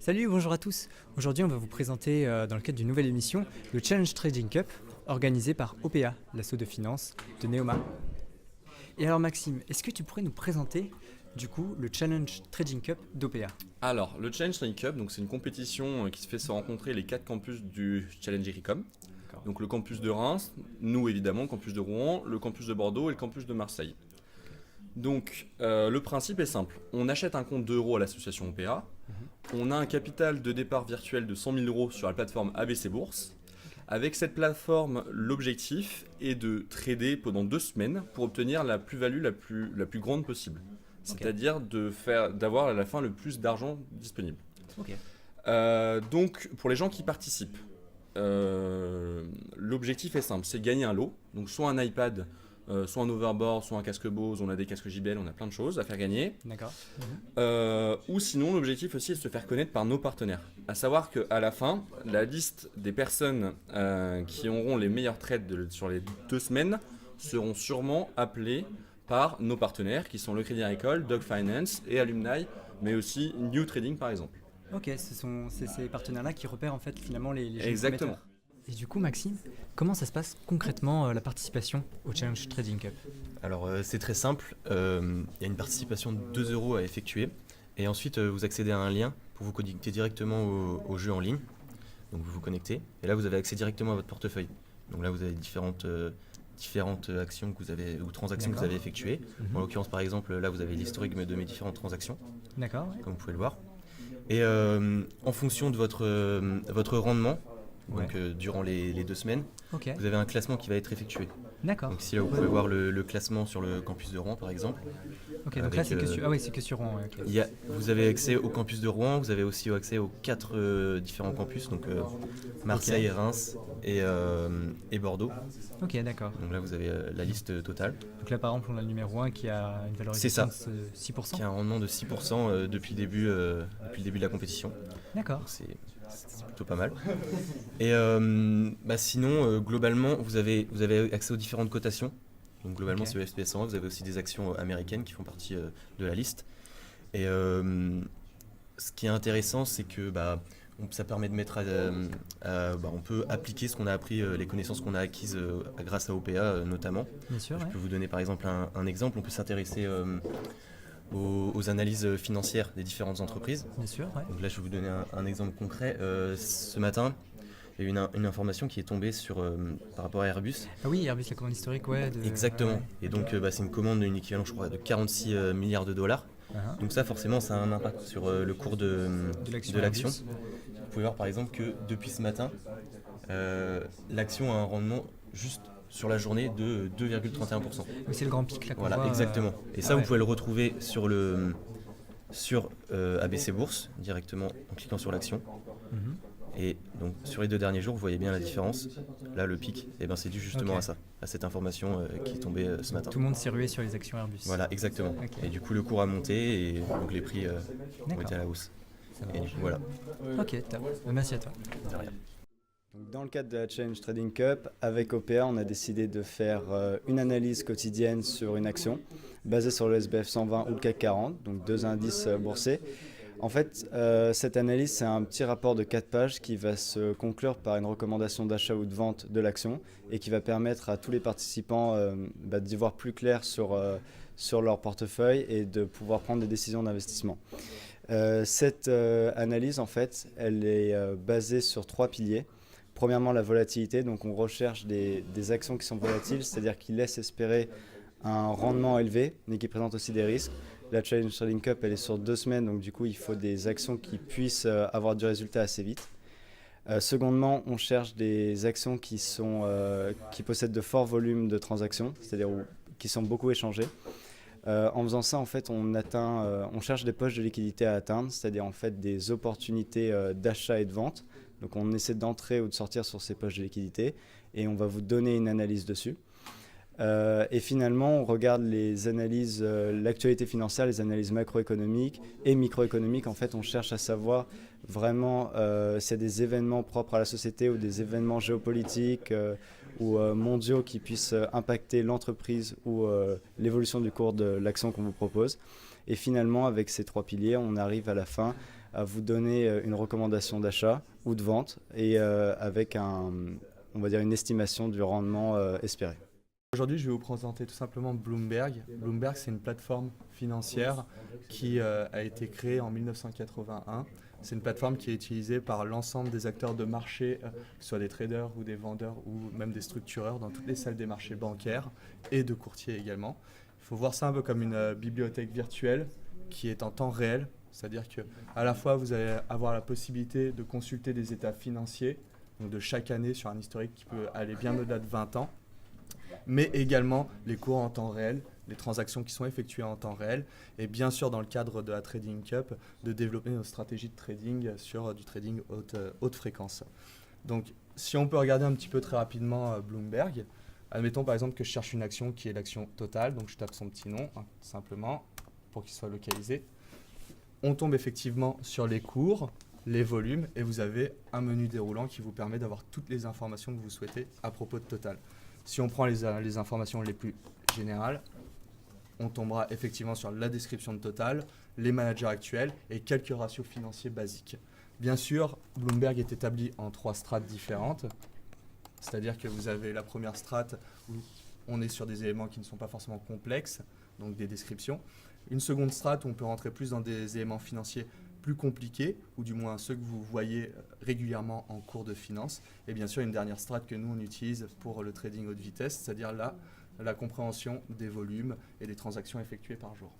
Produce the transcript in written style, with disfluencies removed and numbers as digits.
Salut, bonjour à tous. Aujourd'hui, on va vous présenter, dans le cadre d'une nouvelle émission, le Challenge Trading Cup, organisé par OPA, l'asso de finance de Neoma. Et alors Maxime, est-ce que tu pourrais nous présenter du coup le Challenge Trading Cup d'OPA? Alors, le Challenge Trading Cup, c'est une compétition qui se fait se rencontrer les 4 campus du Challenge Ericom. D'accord. Donc le campus de Reims, nous évidemment, le campus de Rouen, le campus de Bordeaux et le campus de Marseille. Donc le principe est simple. On achète un compte d'euros à l'association OPA. On a un capital de départ virtuel de 100 000 euros sur la plateforme ABC Bourse. Avec cette plateforme, l'objectif est de trader pendant 2 semaines pour obtenir la plus-value la plus grande possible. C'est-à-dire d'avoir à la fin le plus d'argent disponible. Ok. Donc pour les gens qui participent, l'objectif est simple, c'est gagner un lot. Donc soit un iPad, soit un overboard, soit un casque Bose, on a des casques JBL, on a plein de choses à faire gagner. D'accord. Ou sinon l'objectif aussi est de se faire connaître par nos partenaires. À savoir qu'à la fin, la liste des personnes qui auront les meilleurs trades sur les 2 semaines seront sûrement appelées par nos partenaires qui sont le Crédit Agricole, Dog Finance et Alumni, mais aussi New Trading par exemple. Ok, c'est ces partenaires-là qui repèrent en fait finalement les jeunes Exactement. prometteurs. Et du coup Maxime, comment ça se passe concrètement la participation au Challenge Trading Cup? Alors c'est très simple, il y a une participation de 2 euros à effectuer et ensuite vous accédez à un lien pour vous connecter directement au jeu en ligne. Donc vous vous connectez et là vous avez accès directement à votre portefeuille. Donc là vous avez différentes actions que vous avez ou transactions que vous avez effectuées. En l'occurrence par exemple là vous avez l'historique de mes différentes transactions, D'accord, ouais. comme vous pouvez le voir. Et en fonction de votre rendement, donc durant les 2 semaines, Ok, vous avez un classement qui va être effectué. d'accord. Donc ici là vous pouvez voir le classement sur le campus de Rouen par exemple. Ok, donc avec, là c'est que sur... Ah oui, c'est que sur Rouen, ouais, ok. Vous avez accès au campus de Rouen, vous avez aussi accès aux 4 différents campus, donc Marseille, Reims et Bordeaux. Ok, d'accord. Donc là vous avez la liste totale, Donc là par exemple on a le numéro 1 qui a une C'est ça. valorisation de 6%. qui a un rendement de 6% depuis le début de la compétition. D'accord. Donc c'est plutôt pas mal. Et sinon, globalement, vous avez accès aux différentes cotations. Donc globalement, Ok. c'est le SP 100. Vous avez aussi des actions américaines qui font partie de la liste. Et ce qui est intéressant, c'est que ça permet de mettre on peut appliquer ce qu'on a appris, les connaissances qu'on a acquises grâce à OPA notamment. Bien sûr, Je ouais. peux vous donner par exemple un exemple. On peut s'intéresser aux analyses financières des différentes entreprises. Bien sûr, ouais. Donc là, je vais vous donner un exemple concret. Ce matin, il y a eu une information qui est tombée par rapport à Airbus. Ah oui, Airbus, la commande historique, ouais. Exactement. Ouais. Et donc, c'est une commande d'une équivalent, je crois, de 46 milliards de dollars. Uh-huh. Donc ça, forcément, ça a un impact sur le cours de l'action. Airbus. Vous pouvez voir, par exemple, que depuis ce matin, l'action a un rendement juste sur la journée de 2,31%. Oui, c'est le grand pic là qu'on Voilà, voit. exactement. Et ça, ouais. vous pouvez le retrouver sur ABC Bourse, directement en cliquant sur l'action. Mhm. Et donc sur les 2 derniers jours, vous voyez bien la différence. Là, le pic, c'est dû justement Ok. à ça, à cette information qui est tombée ce matin. Tout le monde s'est rué sur les actions Airbus. Voilà, exactement. Ok. Et du coup, le cours a monté et donc les prix ont D'accord. été à la hausse. Ça Et du marche. coup, voilà. Ok, top. Merci à toi. De rien. Donc, dans le cadre de la Challenge Trading Cup, avec OPA, on a décidé de faire une analyse quotidienne sur une action basée sur le SBF 120 ou le CAC 40, donc 2 indices boursiers. En fait, cette analyse, c'est un petit rapport de 4 pages qui va se conclure par une recommandation d'achat ou de vente de l'action et qui va permettre à tous les participants d'y voir plus clair sur leur portefeuille et de pouvoir prendre des décisions d'investissement. Cette analyse, en fait, elle est basée sur 3 piliers. Premièrement, la volatilité. Donc, on recherche des actions qui sont volatiles, c'est-à-dire qui laissent espérer un rendement élevé, mais qui présentent aussi des risques. La Challenge Trading Cup, elle est sur 2 semaines, donc du coup, il faut des actions qui puissent avoir du résultat assez vite. Secondement, on cherche des actions qui possèdent de forts volumes de transactions, c'est-à-dire qui sont beaucoup échangées. En faisant ça, en fait, on cherche des poches de liquidité à atteindre, c'est-à-dire en fait des opportunités d'achat et de vente. Donc on essaie d'entrer ou de sortir sur ces poches de liquidité et on va vous donner une analyse dessus. Et finalement, on regarde les analyses, l'actualité financière, les analyses macroéconomiques et microéconomiques. En fait, on cherche à savoir vraiment s'il y a des événements propres à la société ou des événements géopolitiques ou mondiaux qui puissent impacter l'entreprise ou l'évolution du cours de l'action qu'on vous propose. Et finalement, avec ces 3 piliers, on arrive à la fin à vous donner une recommandation d'achat ou de vente et avec on va dire une estimation du rendement espéré. Aujourd'hui, je vais vous présenter tout simplement Bloomberg. Bloomberg, c'est une plateforme financière qui a été créée en 1981. C'est une plateforme qui est utilisée par l'ensemble des acteurs de marché, que ce soit des traders ou des vendeurs ou même des structureurs dans toutes les salles des marchés bancaires et de courtiers également. Il faut voir ça un peu comme une bibliothèque virtuelle qui est en temps réel. C'est-à-dire qu'à la fois, vous allez avoir la possibilité de consulter des états financiers, donc de chaque année sur un historique qui peut aller bien au-delà de 20 ans, mais également les cours en temps réel, les transactions qui sont effectuées en temps réel, et bien sûr dans le cadre de la Trading Cup, de développer nos stratégies de trading sur du trading haute fréquence. Donc si on peut regarder un petit peu très rapidement Bloomberg, admettons par exemple que je cherche une action qui est l'action Total, donc je tape son petit nom simplement pour qu'il soit localisé. On tombe effectivement sur les cours, les volumes, et vous avez un menu déroulant qui vous permet d'avoir toutes les informations que vous souhaitez à propos de Total. Si on prend les informations les plus générales, on tombera effectivement sur la description de Total, les managers actuels et quelques ratios financiers basiques. Bien sûr, Bloomberg est établi en 3 strates différentes, c'est-à-dire que vous avez la première strate où on est sur des éléments qui ne sont pas forcément complexes, donc des descriptions. Une seconde strate où on peut rentrer plus dans des éléments financiers plus compliqués, ou du moins ceux que vous voyez régulièrement en cours de finance. Et bien sûr, une dernière strate que nous, on utilise pour le trading haute vitesse, c'est-à-dire la compréhension des volumes et des transactions effectuées par jour.